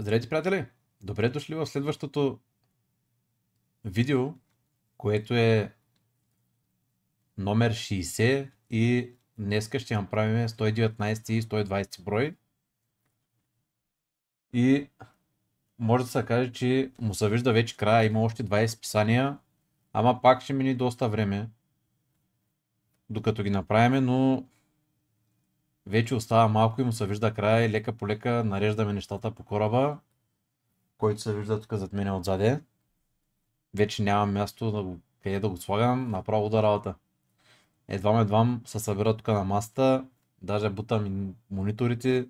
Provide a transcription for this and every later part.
Здравейте, приятели! Добре дошли в следващото видео, което е номер 60 и днеска ще направим 119 и 120 брой. И може да се каже, че му се вижда вече края, има още 20 писания, ама пак ще мини доста време, докато ги направим, но вече остава малко и му се вижда края и лека по лека нареждаме нещата по кораба, който се вижда тук зад мен отзаде. Вече нямам място къде да го слагам, направо да работа. Едвам се събира тук на масата, даже бутам и мониторите,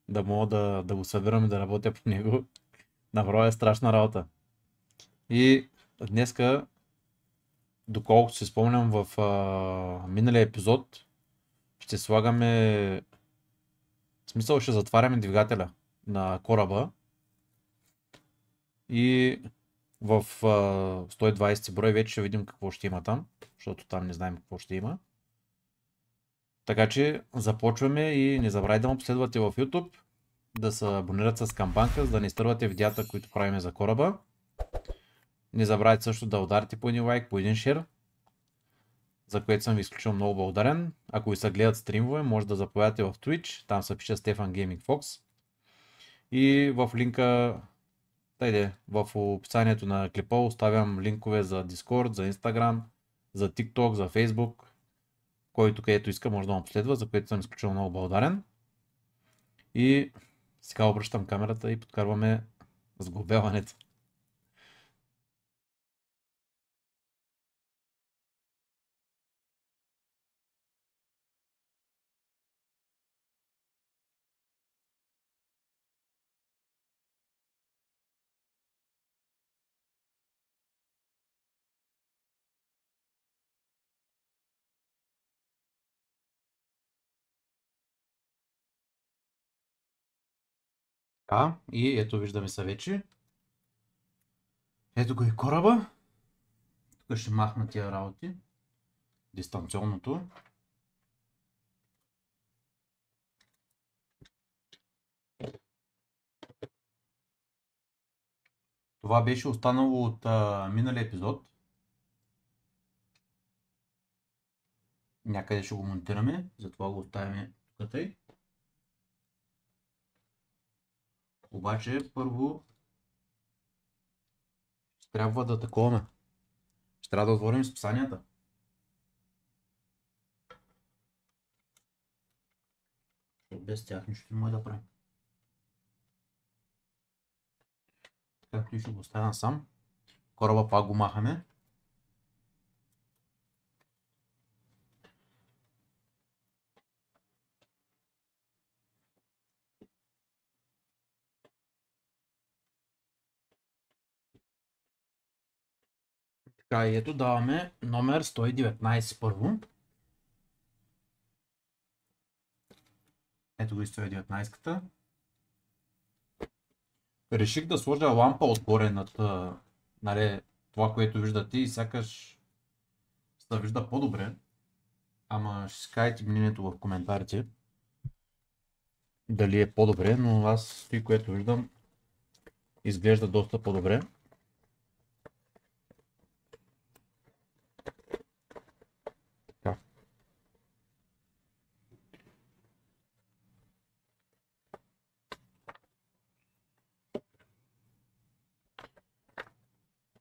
да мога да го събирам и да работя по него. Направо е страшна работа. И днеска, доколкото си спомням в миналия епизод, ще слагаме, в смисъл ще затваряме двигателя на кораба и в 120 брой вече ще видим какво ще има там, защото там не знаем какво ще има. Така че започваме и не забравяйте да му последвате в YouTube, да се абонирате с камбанка, за да не изтървате видеята, които правим за кораба. Не забравяйте също да ударите по един лайк, по един шер, за което съм ви изключително много благодарен. Ако ви се гледат стримове, може да заповядате в Twitch, там се пише Stefan Gaming Fox. И в линка, в описанието на клипа оставям линкове за Discord, за Instagram, за TikTok, за Facebook. Който където иска може да му последва, за което съм изключително много благодарен. И сега обръщам камерата и подкарваме сглобяването. И ето виждаме се вече. Ето го и кораба. Тук ще махна тия работи. Дистанционното. Това беше останало от миналия епизод. Някъде ще го монтираме, затова го оставяме тук тъй. Обаче първо ще трябва да таковаме. Ще трябва да отворим списанията. Без тях нищо не може да правим. Както и ще го оставя сам. Кораба пак го махаме. Така и ето даваме номер 119 първо. Ето го и 119-ката. Реших да сложа лампа отгоре над това, което виждате и сякаш се вижда по-добре. Ама ще си кажете мнението в коментарите дали е по-добре, но аз и което виждам изглежда доста по-добре.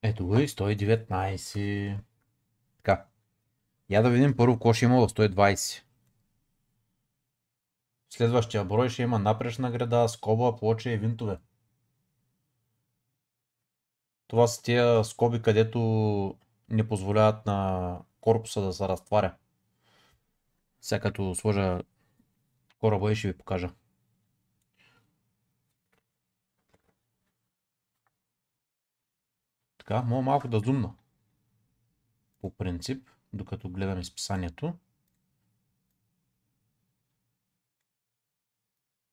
Ето го и 119. Така. Я да видим първо какво ще има в 120. Следващия брой ще има напречна града, скоба, плоча и винтове. Това са тия скоби, където не позволяват на корпуса да се разтваря. Сега като сложа кораба и ще ви покажа. Така, мога малко да зумна. По принцип, докато гледам изписанието.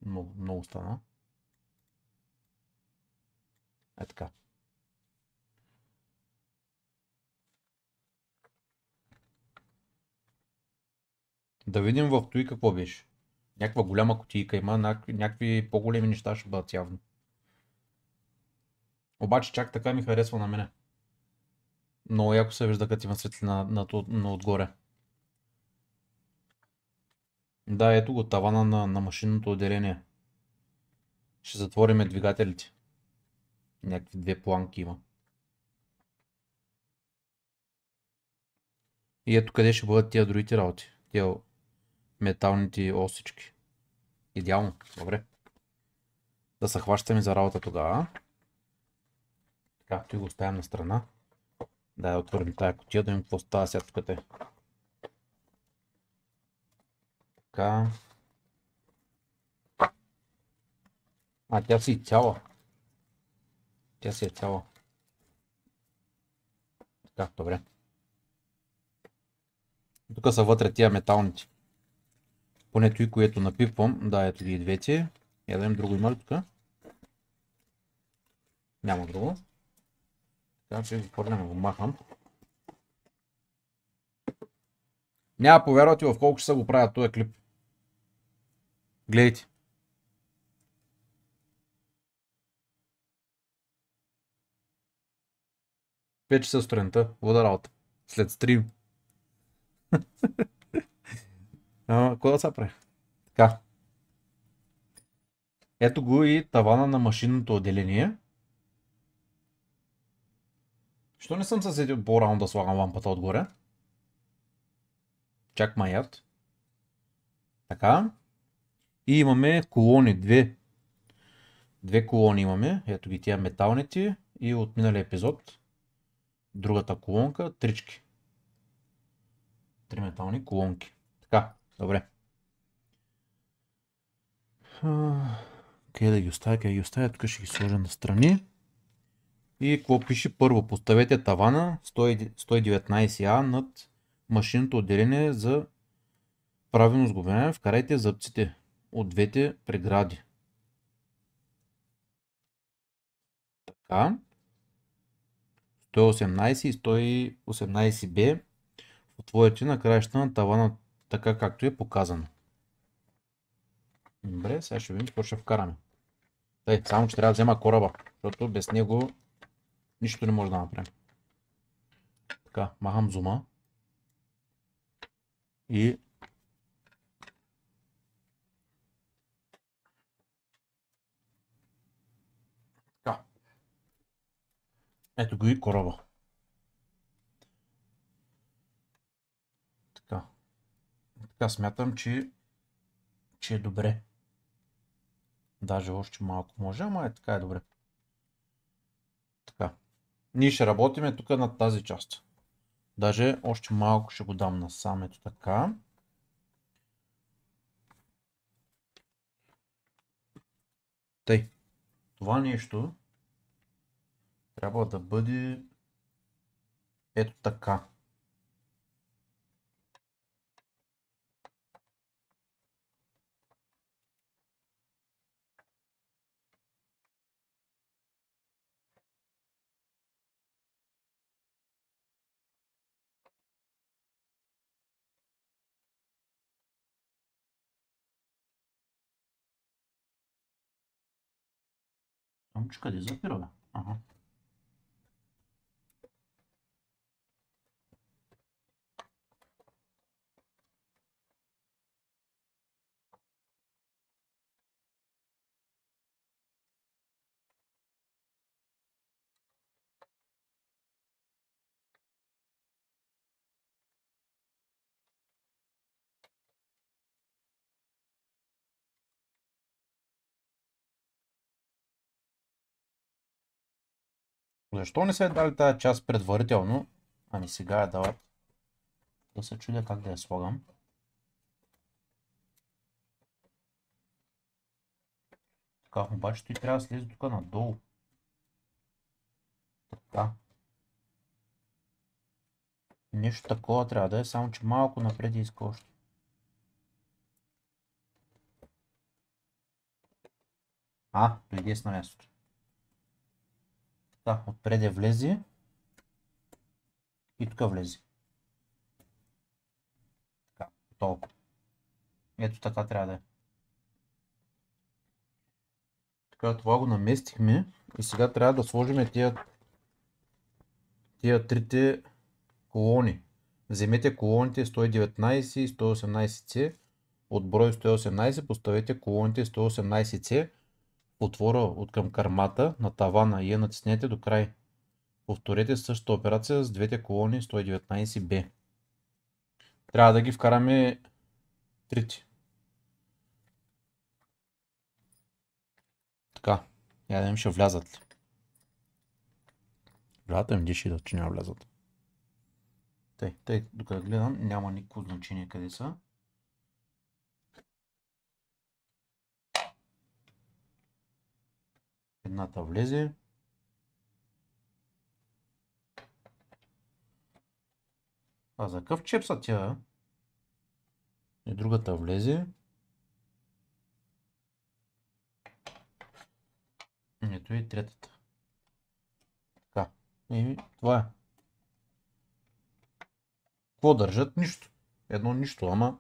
Много стана. Е така. Да видим в той какво беше. Някаква голяма кутийка има, някакви по-големи неща ще бъдат явно. Обаче чак така ми харесва на мене. Много яко се вижда, като има светлина на отгоре. Да, ето го тавана на машинното отделение. Ще затвориме двигателите. Някакви две планки има. И ето къде ще бъдат тия другите работи. Тия металните осички. Идеално. Добре. Да се хващаме за работа тогава. Както и го оставям на страна. Да отворим тая кутия, да им какво става сега тук те. Така. Тя си и цяла. Тя си е цяла. Така, добре. Тук са вътре тия металните. Понето и което напипвам. Да, ето ги и двете. Я да им друго има ли тук? Няма друго. Така че го хвърлям, го махам. Няма повярвате в колко часа го правят този клип. Гледайте. 5 часа сутринта, вода работа. След стрим. Какво да се прави? Така. Ето го и тавана на машинното отделение. Що не съм се сетил по-рано да слагам лампата отгоре? Чак маят. Така. И имаме колони, две колони имаме. Ето ги тия металните и от миналия епизод другата колонка, трички. 3 метални колонки. Така, добре. Къде да ги оставя? Тук ще ги сложа на страни. И какво пише първо? Поставете тавана 119А над машинното отделение за правилно сговаряне. Вкарайте зъбците от двете прегради. Така. 118 и 118B. Отворите на краища на тавана така както е показано. Добре, сега ще видим какво ще вкараме. Само че трябва да взема кораба, защото без него нищо не може да направим. Така, махам зума. И така. Ето го и кораба. Така. Така смятам, че е добре. Даже още малко може, ама така е добре. Така. Ние ще работиме тук над тази част. Даже още малко ще го дам насам, ето така. Тъй. Това нещо трябва да бъде ето така. Амче къде запира, бе? Ага. Защо не се е дали тази част предварително? Ами сега я дават. Да се чудя как да я слагам. Така, обаче той трябва да слезе тук надолу. Така. Нещо такова трябва да е, само че малко напред иска още. Дойде с на мястото. Така, отпред я влезе. И тук влезе. Така, толкова. Ето така трябва да е. Така, това го наместихме и сега трябва да сложим тия трите колони. Вземете колоните 119 и 118C. От брой 118 поставете колоните 118C в отвора от към кармата на тавана и я натиснете до край. Повторете същата операция с двете колони 119B. Трябва да ги вкараме трите. Така, я да видим ще влязат ли. Гледате ми диши да че няма влязат. Тъй, докато гледам, няма никакво значение къде са. Едната влезе. А за какъв чеп са тя? И другата влезе. Ето и третата. Така. И това е. Какво държат? Нищо. Едно нищо, ама.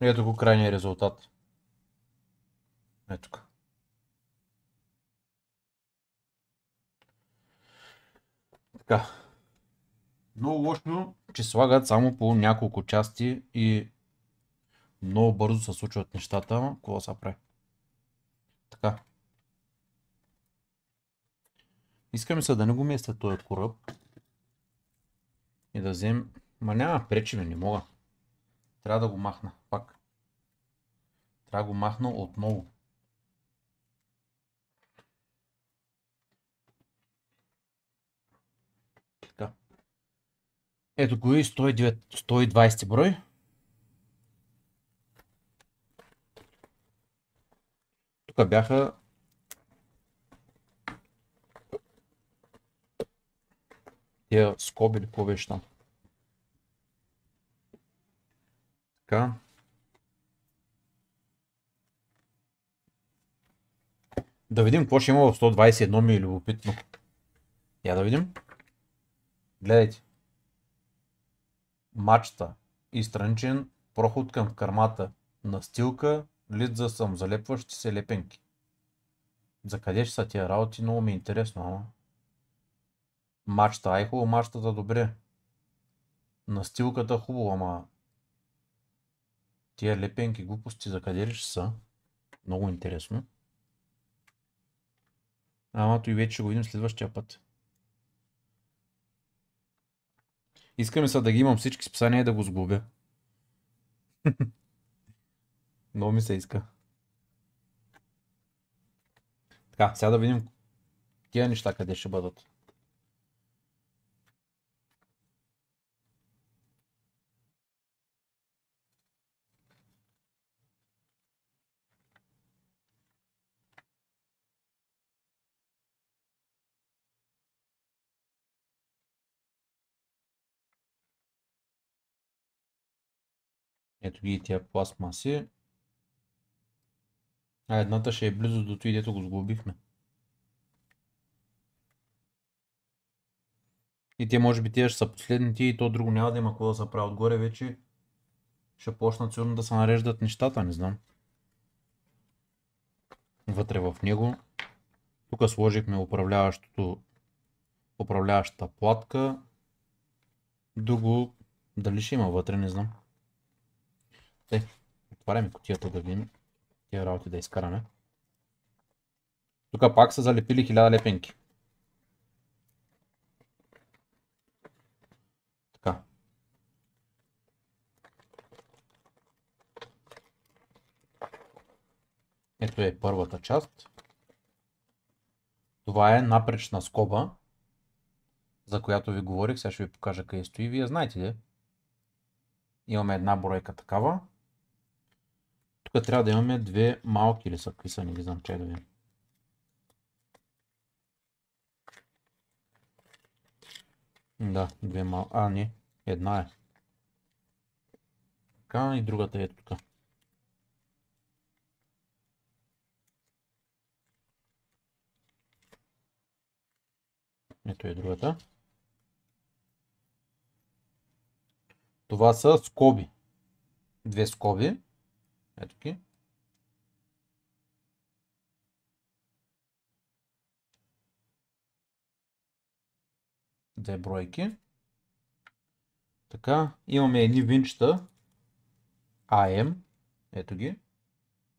Ето го крайния резултат. Ето тук. Така. Много лошо, че слагат само по няколко части и много бързо се случват нещата, ама какво се прави? Така. Искаме се да не го местя този кораб. И да вземем... Ма няма пречи, не мога. Трябва да го махна. Пак. Трябва да го махна отново. Така. Ето го и 120 брой. Тук бяха тия скоби или какво беше там. Така. Да видим какво ще има в 121 ми е любопитно. Я да видим. Гледайте. Мачта и страничен проход към кармата. Настилка, лид за самозалепващи се лепенки. За къде ще са тия работи? Много ми е интересно, ама. Мачта, ай хубаво, мачтата добре. Настилката хубаво, ама тия лепенки глупости за къде ли ще са? Много интересно. Ама и вече ще го видим следващия път. Искаме се да ги имам всички списания и да го сглобя. Много ми се иска. Така, сега да видим тия неща къде ще бъдат. Ето ги и тия пластмаси. А едната ще е близо до той, дето го сглобихме. И те може би тия ще са последните и то друго няма да има какво да се прави отгоре вече. Ще почнат сигурно да се нареждат нещата, не знам. Вътре в него. Тук сложихме управляващата платка. Друго, дали ще има вътре, не знам. Отваряме кутията да видим тия работи да изкараме. Тук пак са залепили 1000 лепенки. Така. Ето е първата част. Това е напречна скоба, за която ви говорих. Сега ще ви покажа къде стои. Вие знаете ли? Имаме една бройка такава. Тук трябва да имаме две малки или са, какви са, не ги знам, чай да видим. Да, две малки. А, не. Една е. Така и другата е тук. Ето е другата. Това са скоби. Две скоби. Ето ги. две бройки. Така, имаме едни винчета AM, ето ги,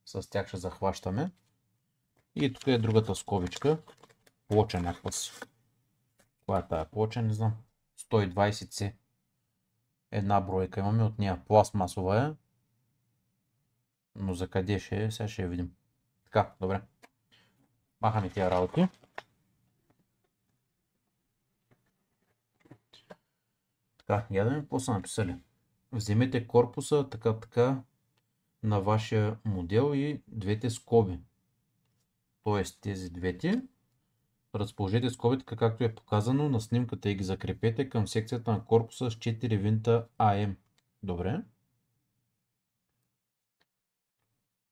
с тях ще захващаме. И тук е другата скобичка, плоча някаква си. Коя е тая плоча, не знам. 120C. Една бройка имаме от нея, пластмасова е. Но за къде ще е, сега ще я видим. Така, добре. Махаме тия работи. Така, гледаме какво са написали. Вземете корпуса така на вашия модел и двете скоби. Тоест тези двете. Разположете скобите така както е показано на снимката и ги закрепете към секцията на корпуса с 4 винта AM. Добре.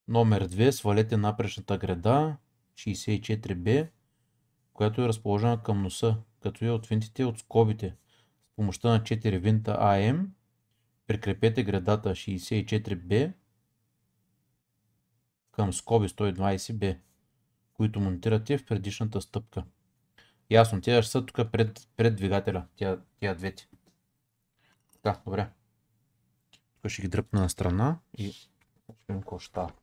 Номер 2. Свалете напречната греда 64B, която е разположена към носа, като я отвинтите от скобите. С помощта на 4 винта AM прикрепете гредата 64B към скоби 120B, които монтирате в предишната стъпка. Ясно, тя ще са тук пред двигателя, тия двете. Така, добре. Тук ще ги дръпна на страна и ще видим какво ще става.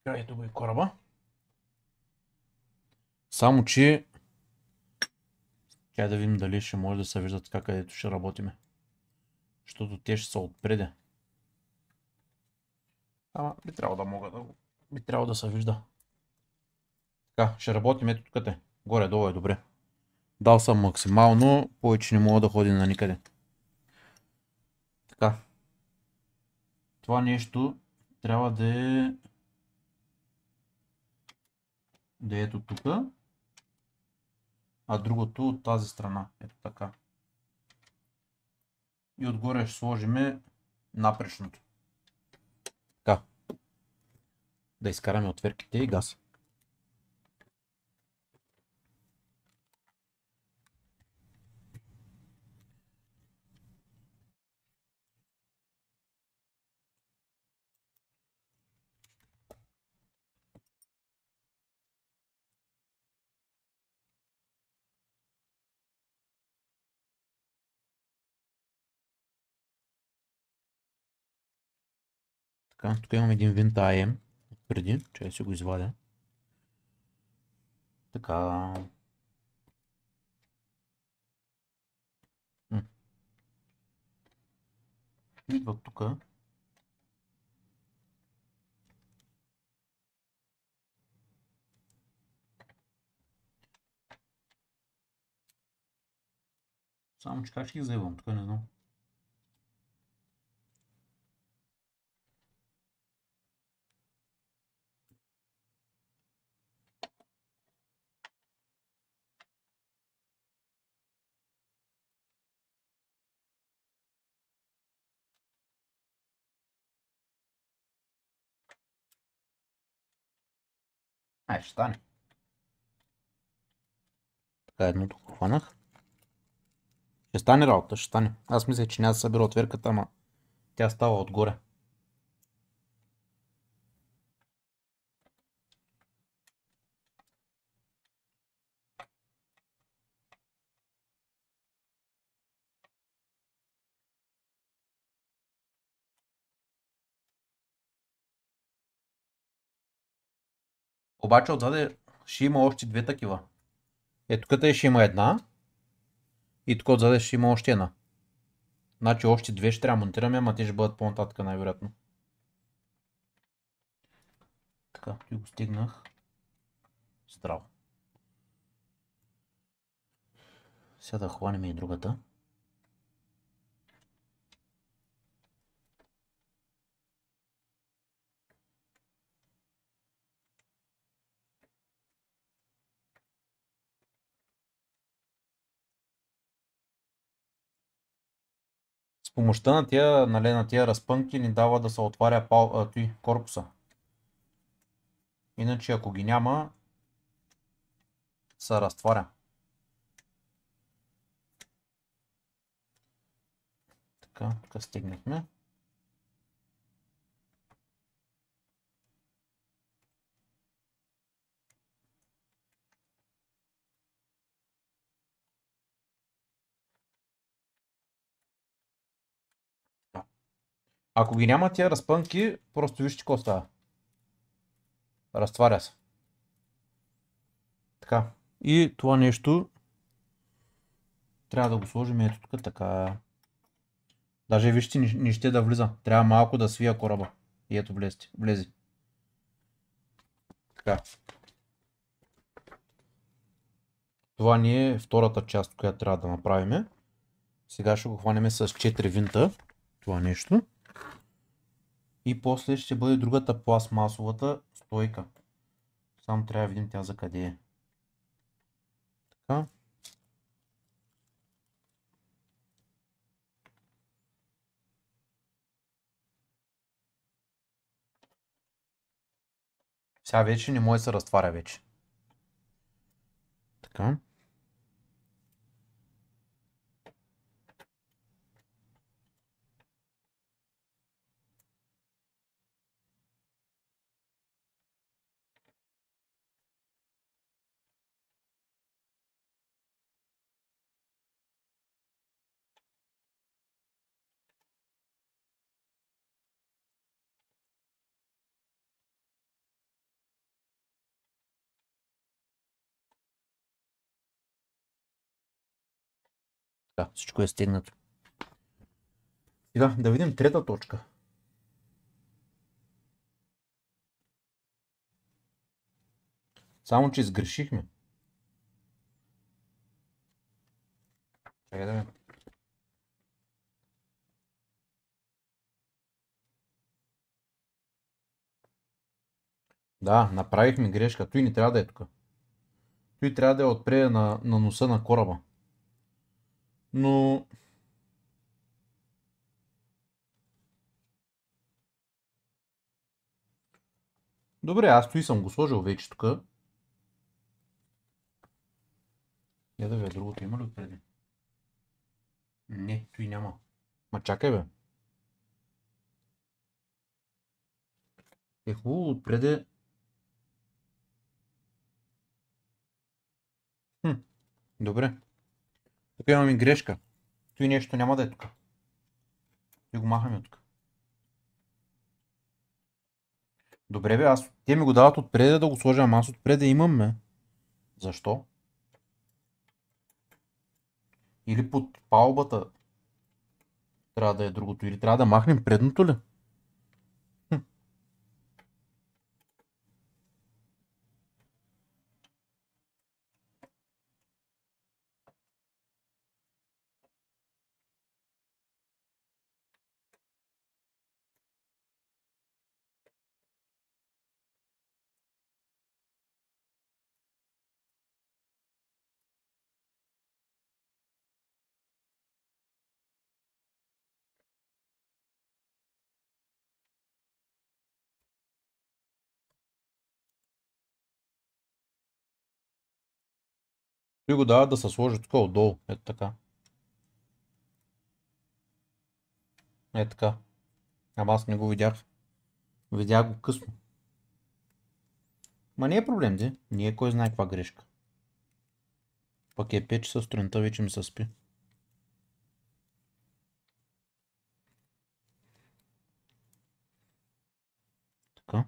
Така, ето го и кораба. Само че да видим дали ще може да се вижда така, където ще работиме. Защото те ще са отпреде. Ама би трябвало да се вижда. Така, ще работим ето тук. Горе-долу е добре. Дал съм максимално, повече не мога да ходи на никъде. Така. Това нещо трябва да е ето тук, а другото от тази страна. Ето така. И отгоре ще сложим напречното. Така. Да изкараме отвърките и газ. Така, тук имам един винт AM преди, че си го извадя. Така. Идва тук. Само че как ще ги заебвам, тук не знам. Ай, ще стане. Така, едното го хванах. Ще стане работа, ще стане. Аз мисля, че няма да събира отверката, ама тя става отгоре. Обаче отзаде ще има още две такива. Ето тук ще има една. И тук отзаде ще има още една. Значи още две ще трябва да монтираме, ама те ще бъдат по-нататък най-вероятно. Така, ти го стигнах. Здраво. Сега да хванем и другата. С помощта на тия разпънки ни дава да се отваря корпуса. Иначе ако ги няма, се разтваря. Така, тук стигнахме. Ако ги няма тия разпънки, просто вижте какво става. Разтваря се. Така. И това нещо трябва да го сложим ето тук така. Даже вижте, не ще да влиза. Трябва малко да свия кораба. И ето влезе. Така. Това ни е втората част, която трябва да направим. Сега ще го хванем с 4 винта. Това нещо. И после ще бъде другата пластмасовата стойка. Само трябва да видим тя за къде е. Така. Сега вече не може да се разтваря вече. Така. Така, всичко е стегнато. Сега да видим трета точка. Само че сгрешихме. Чакай да видим. Да, направихме грешка. Той не трябва да е тук. Той трябва да е отпред на носа на кораба. Но... Добре, аз той съм го сложил вече тук. Я да видя другото има ли отпреди? Не, той няма. Ма чакай бе. Е хубаво отпреде. Добре. Тук имаме грешка. Той нещо няма да е тук. И го махаме от тук. Добре бе, те ми го дават отпреде да го сложа, ама аз отпреде имам ме. Защо? Или под палбата трябва да е другото, или трябва да махнем предното ли? Той го дава да се сложи тук отдолу. Ето така. Ето така. Ама аз не го видях. Видях го късно. Ма не е проблем, де. Не е кой знае каква грешка. Пък е 5 часа сутринта, вече ми се спи. Така.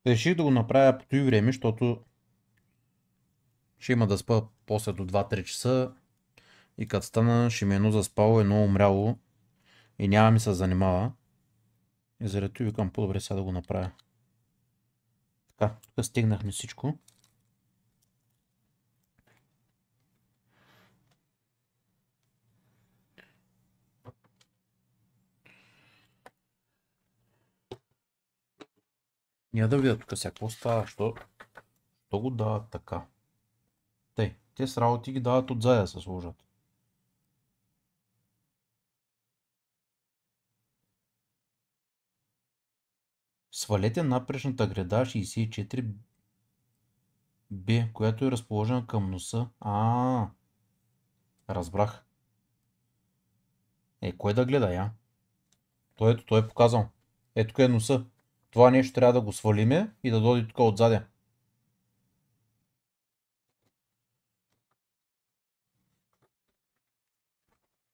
Реших да го направя по това време, защото ще има да спа после до 2-3 часа и като стана ще ми е едно заспало, едно умряло и няма ми се занимава. И заради това викам по-добре сега да го направя. Така, тук стигнахме всичко. Я да видя тук сега какво става, що го дават така. Те с работи ги дават отзад да се сложат. Свалете напречната греда 64B, която е разположена към носа. Разбрах. Кое да гледа, я? Ето, той е показал. Ето тук е носа. Това нещо трябва да го свалиме и да дойде тук отзаде.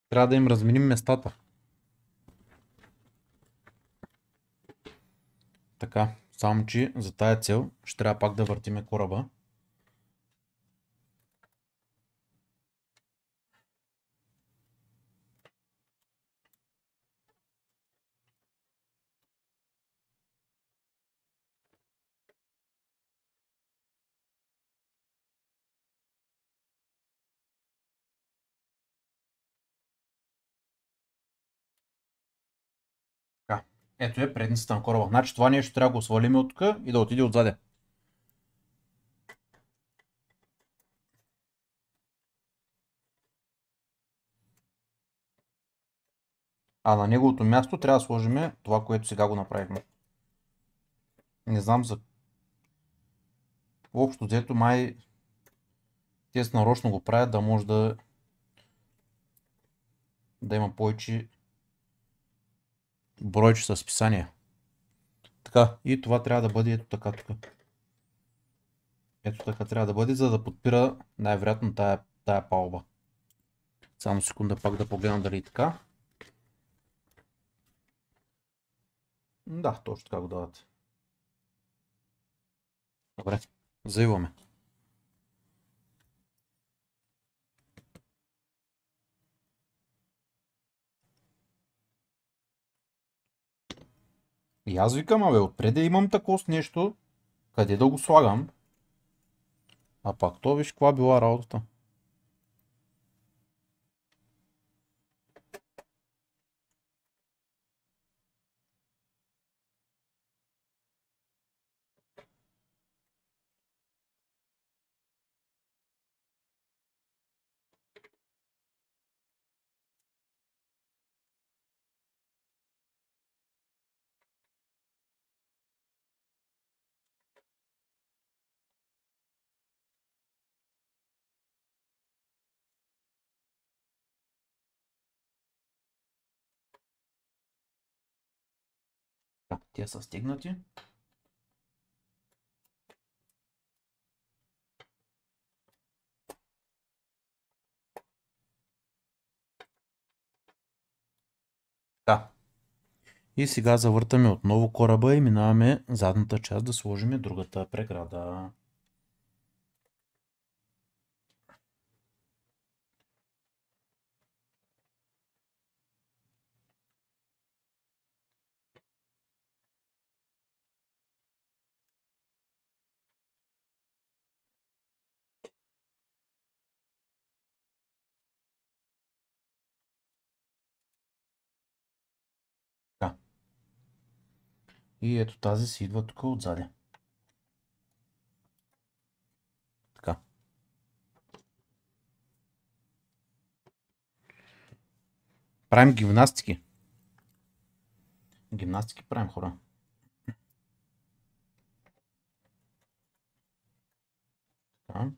Трябва да им разменим местата. Така, само че за тая цел ще трябва пак да въртиме кораба. Така, ето е предницата на кораба. Значи това нещо трябва да го свалиме от тук и да отиде отзаде. А на неговото място трябва да сложим това, което сега го направихме. Не знам за... Общо взето май те нарочно го правят да може да има повече бройче с писания. Така, и това трябва да бъде ето така тук. Ето така трябва да бъде, за да подпира най-вероятно тая палуба. Само секунда пак да погледам дали е така. Да, точно така го дават. Добре, заиваме. И аз викам, абе, отпреде имам такова нещо, къде да го слагам. А пак то виж каква била работата. Те са стегнати. Да. И сега завъртаме отново кораба и минаваме задната част да сложим другата преграда. Така. И ето тази си идва тук отзади. Така. Правим гимнастики. Гимнастики правим, хора. Така.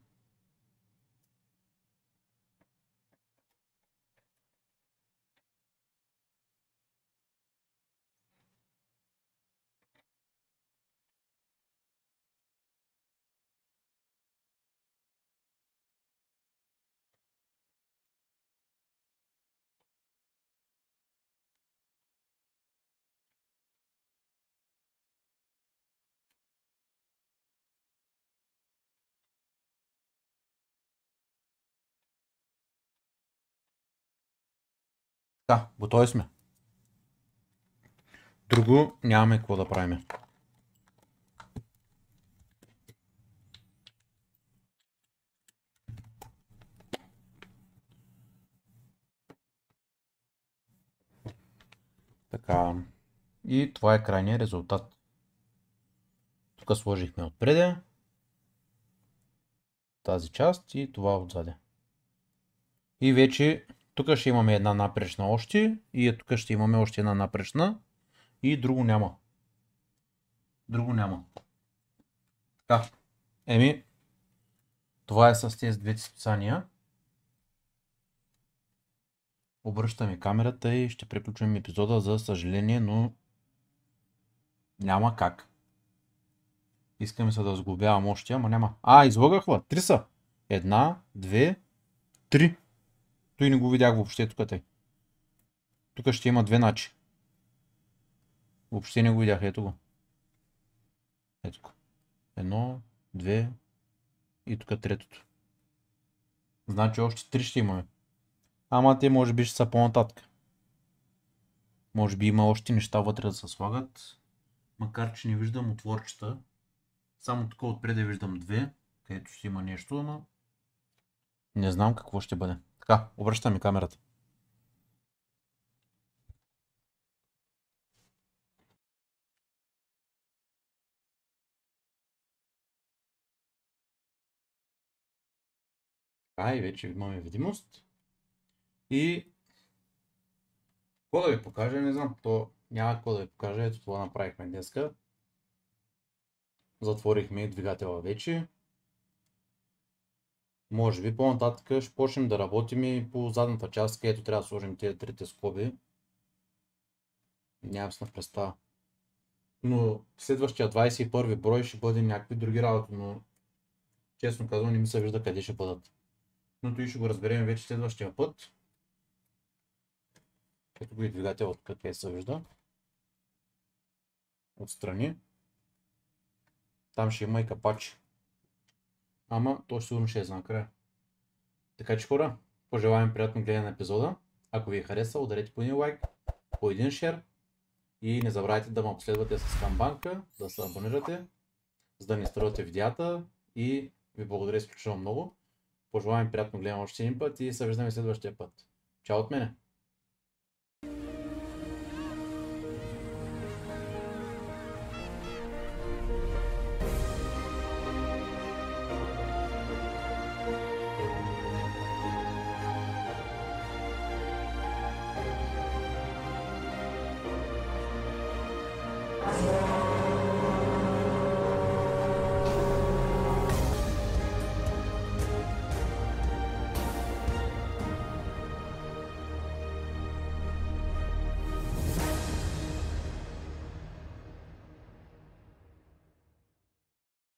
Да, готови сме. Друго нямаме какво да правим. Така. И това е крайният резултат. Тук сложихме отпреде тази част и това отзаде. И вече тук ще имаме една напречна още и тук ще имаме още една напречна и друго няма. Друго няма. Така. Това е с тези двете списания. Обръщаме камерата и ще приключим епизода, за съжаление, но няма как. Искаме се да сглобявам още, ама няма. Излагах ла. 3 са. 1, 2, 3. Той не го видях въобще тук тъй. Тук ще има 2 начи. Въобще не го видях, ето го. Ето го. 1, 2 и тук третото. Значи още 3 ще имаме. Ама те може би ще са по-нататък. Може би има още неща вътре да се слагат. Макар че не виждам отворчета. Само тук отпред виждам 2, където ще има нещо, но не знам какво ще бъде. Така, обръщаме камерата. И вече имаме видимост. И какво да ви покажа, не знам. То няма какво да ви покажа. Ето това направихме днеска. Затворихме двигателя вече. Може би по-нататък ще почнем да работим и по задната част, където трябва да сложим тези трите скоби. Нямам си на представа. Но следващия 21 брой ще бъде някакви други работи, но честно казвам не ми се вижда къде ще бъдат. Но той ще го разберем вече следващия път. Ето го и двигател от къде се вижда. Отстрани. Там ще има и капачи. Ама то сигурно ще е за накрая. Така че хора, пожелавам приятно гледане на епизода. Ако ви е харесал, ударете по един лайк, по един шер. И не забравяйте да ме последвате с камбанка, да се абонирате, за да не изтървате видеята. И ви благодаря изключително много. Пожелавам приятно гледане още един път и се виждаме следващия път. Чао от мене!